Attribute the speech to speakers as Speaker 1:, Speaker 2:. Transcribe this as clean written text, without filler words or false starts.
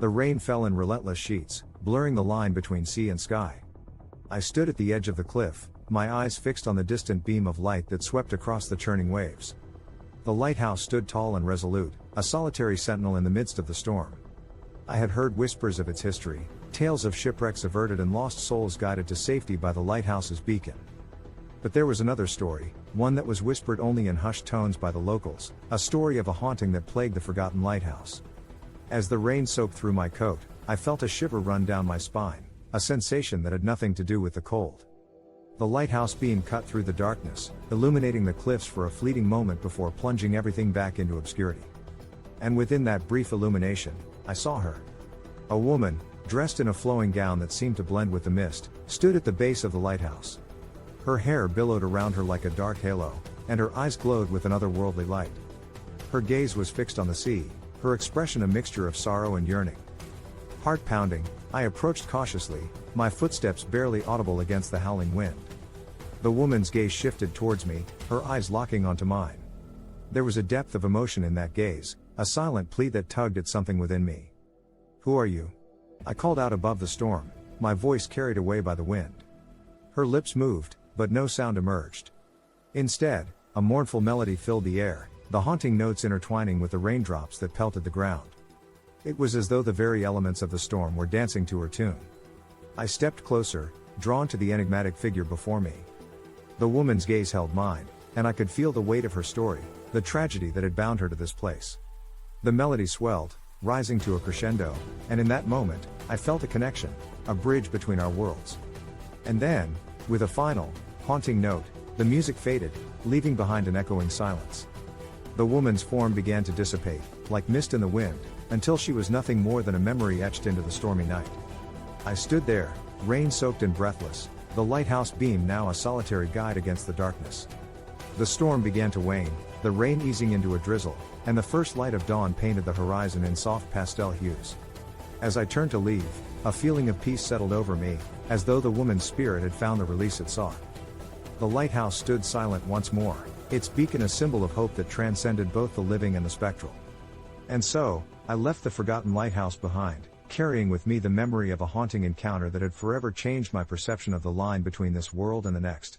Speaker 1: The rain fell in relentless sheets, blurring the line between sea and sky. I stood at the edge of the cliff, my eyes fixed on the distant beam of light that swept across the churning waves. The lighthouse stood tall and resolute, a solitary sentinel in the midst of the storm. I had heard whispers of its history, tales of shipwrecks averted and lost souls guided to safety by the lighthouse's beacon. But there was another story, one that was whispered only in hushed tones by the locals, a story of a haunting that plagued the Forgotten Lighthouse. As the rain soaked through my coat, I felt a shiver run down my spine, a sensation that had nothing to do with the cold. The lighthouse beam cut through the darkness, illuminating the cliffs for a fleeting moment before plunging everything back into obscurity. And within that brief illumination, I saw her. A woman, dressed in a flowing gown that seemed to blend with the mist, stood at the base of the lighthouse. Her hair billowed around her like a dark halo, and her eyes glowed with an otherworldly light. Her gaze was fixed on the sea, her expression a mixture of sorrow and yearning. Heart pounding, I approached cautiously, my footsteps barely audible against the howling wind. The woman's gaze shifted towards me, her eyes locking onto mine. There was a depth of emotion in that gaze, a silent plea that tugged at something within me. "Who are you?" I called out above the storm, my voice carried away by the wind. Her lips moved, but no sound emerged. Instead, a mournful melody filled the air, the haunting notes intertwining with the raindrops that pelted the ground. It was as though the very elements of the storm were dancing to her tune. I stepped closer, drawn to the enigmatic figure before me. The woman's gaze held mine, and I could feel the weight of her story, the tragedy that had bound her to this place. The melody swelled, rising to a crescendo, and in that moment, I felt a connection, a bridge between our worlds. And then, with a final, haunting note, the music faded, leaving behind an echoing silence. The woman's form began to dissipate, like mist in the wind, until she was nothing more than a memory etched into the stormy night. I stood there, rain-soaked and breathless, the lighthouse beam now a solitary guide against the darkness. The storm began to wane, the rain easing into a drizzle, and the first light of dawn painted the horizon in soft pastel hues. As I turned to leave, a feeling of peace settled over me, as though the woman's spirit had found the release it sought. The lighthouse stood silent once more, its beacon a symbol of hope that transcended both the living and the spectral. And so, I left the Forgotten Lighthouse behind, carrying with me the memory of a haunting encounter that had forever changed my perception of the line between this world and the next.